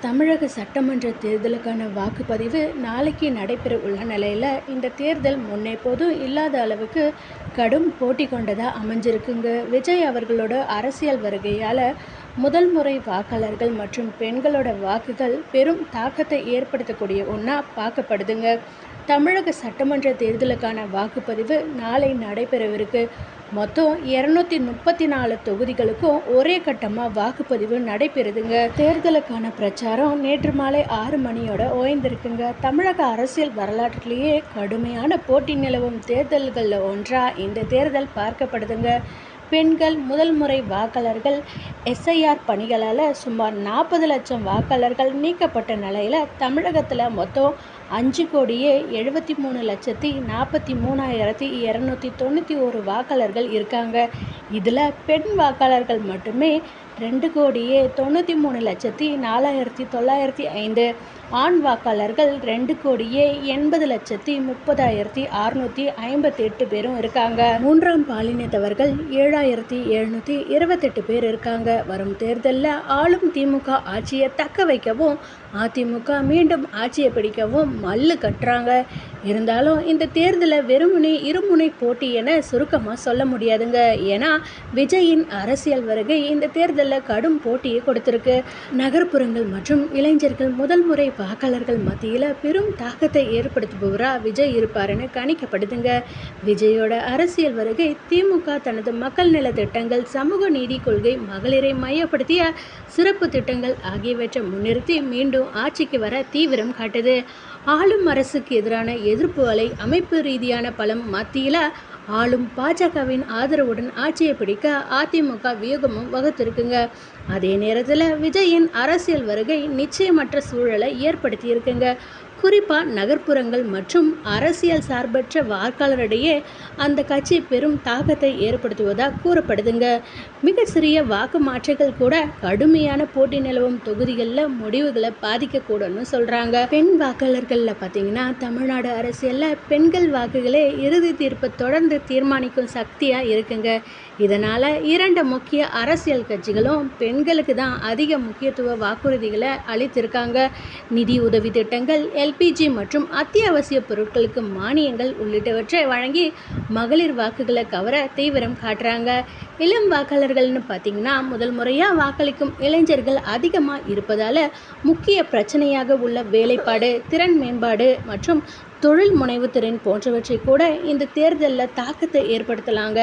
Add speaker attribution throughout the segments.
Speaker 1: தமிழக சட்டமன்ற தேர்தலுக்கான வாக்குப்பதிவு நாளைக்கு நடைபெற உள்ள நிலையில் இந்த தேர்தல் முன்னெப்போதும் இல்லாத அளவுக்கு கடும் போட்டி கொண்டதாக அமைஞ்சிருக்குங்க. விஜய் அவர்களோட அரசியல் வருகையால் முதல் முறை வாக்காளர்கள் மற்றும் பெண்களோட வாக்குகள் பெரும் தாக்கத்தை ஏற்படுத்தக்கூடிய ஒன்றா பார்க்கப்படுதுங்க. தமிழக சட்டமன்ற தேர்தலுக்கான வாக்குப்பதிவு நாளை நடைபெறவிருக்கு. மொத்தம் 234 தொகுதிகளுக்கும் ஒரே கட்டமாக வாக்குப்பதிவு நடைபெறுதுங்க. தேர்தலுக்கான பிரச்சாரம் நேற்று மாலை 6 மணியோட ஓய்ந்திருக்குங்க. தமிழக அரசியல் வரலாற்றிலேயே கடுமையான போட்டி நிலவும் தேர்தல்களில் ஒன்றாக இந்த தேர்தல் பார்க்கப்படுதுங்க. பெண்கள் முதல் முறை வாக்காளர்கள் எஸ்ஐஆர் பணிகளால் சுமார் 40 லட்சம் வாக்காளர்கள் நீக்கப்பட்ட நிலையில் தமிழகத்தில் மொத்தம் 5,73,43,291 வாக்காளர்கள் இருக்காங்க. இதில் பெண் வாக்காளர்கள் மட்டுமே 2,93,04,905, ஆண் வாக்காளர்கள் 2,80,30,658 பேரும் இருக்காங்க. மூன்றாம் பாலினத்தவர்கள் 7,728 பேர் இருக்காங்க. வரும் தேர்தலில் ஆளும் திமுக ஆட்சியை தக்க வைக்கவும் அதிமுக மீண்டும் ஆட்சியை பிடிக்கவும் மல்லு கட்டுறாங்க. இருந்தாலும் இந்த தேர்தலை வெறுமனே இருமுனை போட்டி என சுருக்கமாக சொல்ல முடியாதுங்க. ஏன்னா விஜயின் அரசியல் வருகை இந்த தேர்தலில் கடும் போட்டியை கொடுத்துருக்கு. நகர்ப்புறங்கள் மற்றும் இளைஞர்கள் முதல் முறை வாக்காளர்கள் மத்தியில் பெரும் தாக்கத்தை ஏற்படுத்துபவராக விஜய் இருப்பாருன்னு கணிக்கப்படுதுங்க. விஜயோட அரசியல் வருகை திமுக தனது மக்கள் நல திட்டங்கள், சமூக நீதி கொள்கை, மகளிரை மையப்படுத்திய சிறப்பு திட்டங்கள் ஆகியவற்றை முன்னிறுத்தி மீண்டும் ஆட்சிக்கு வர தீவிரம் காட்டுது. ஆளும் அரசுக்கு எதிரான எதிர்ப்பு அலை அமைப்பு ரீதியான பலம் மத்தியில் ஆளும் பாஜகவின் ஆதரவுடன் ஆட்சியை பிடிக்க அதிமுக வியூகமும் வகுத்திருக்குங்க. அதே நேரத்தில் விஜயின் அரசியல் வருகை நிச்சயமற்ற சூழலை ஏற்படுத்தியிருக்குங்க. குறிப்பாக நகர்ப்புறங்கள் மற்றும் அரசியல் சார்பற்ற வாக்காளரிடையே அந்த கட்சி பெரும் தாக்கத்தை ஏற்படுத்துவதாக கூறப்படுதுங்க. மிக சிறிய வாக்கு மாற்றங்கள் கூட கடுமையான போட்டி நிலவும் தொகுதிகளில் முடிவுகளை பாதிக்கக்கூடும்னு சொல்கிறாங்க. பெண் வாக்காளர்களில் பார்த்தீங்கன்னா தமிழ்நாடு அரசியலில் பெண்கள் வாக்குகளே இறுதி தீர்ப்பை தொடர்ந்து தீர்மானிக்கும் சக்தியாக இருக்குங்க. இதனால் 2 முக்கிய அரசியல் கட்சிகளும் பெண்களுக்கு தான் அதிக முக்கியத்துவ வாக்குறுதிகளை அளித்திருக்காங்க. நிதி உதவி திட்டங்கள், எல்பிஜி மற்றும் அத்தியாவசிய பொருட்களுக்கு மானியங்கள் உள்ளிட்டவற்றை வழங்கி மகளிர் வாக்குகளை கவர தீவிரம் காட்டுறாங்க. இளம் வாக்காளர்கள்னு பார்த்தீங்கன்னா முதல் முறையாக வாக்களிக்கும் இளைஞர்கள் அதிகமாக இருப்பதால் முக்கிய பிரச்சனையாக உள்ள வேலைப்பாடு, திறன் மேம்பாடு மற்றும் தொழில் முனைவு திறன் போன்றவற்றை கூட இந்த தேர்தலில் தாக்கத்தை ஏற்படுத்தலாங்க.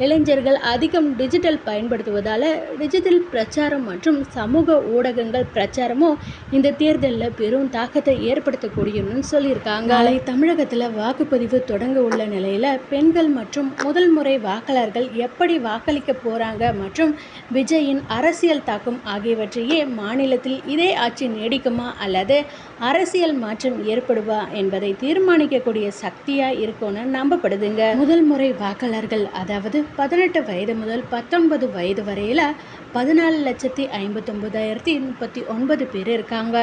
Speaker 1: இளைஞர்கள் அதிகம் டிஜிட்டல் பயன்படுத்துவதால் டிஜிட்டல் பிரச்சாரம் மற்றும் சமூக ஊடகங்கள் பிரச்சாரமும் இந்த தேர்தலில் பெரும் தாக்கத்தை ஏற்படுத்தக்கூடியன்னு சொல்லியிருக்காங்க. நாளை தமிழகத்தில் வாக்குப்பதிவு தொடங்க உள்ள நிலையில் பெண்கள் மற்றும் முதல் முறை வாக்காளர்கள் எப்படி வாக்களிக்க போகிறாங்க மற்றும் விஜயின் அரசியல் தாக்கம் ஆகியவற்றையே மாநிலத்தில் இதே ஆட்சி நீடிக்குமா அல்லது அரசியல் மாற்றம் ஏற்படுவா என்பதை தீர்மானிக்கக்கூடிய சக்தியாக இருக்கும்னு நம்பப்படுதுங்க. முதல் முறை வாக்காளர்கள் அதாவது 18 வயது முதல் 19 வயது வரையில் 14,59,039 பேர் இருக்காங்க.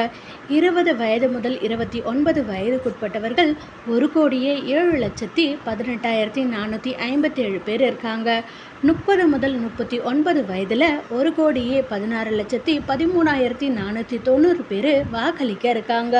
Speaker 1: 20 வயது முதல் 29 வயதுக்குட்பட்டவர்கள் 1,07,18,457 பேர் இருக்காங்க. 30 முதல் 39 வயதில் 1,16,13,490 பேர் வாக்களிக்க இருக்காங்க.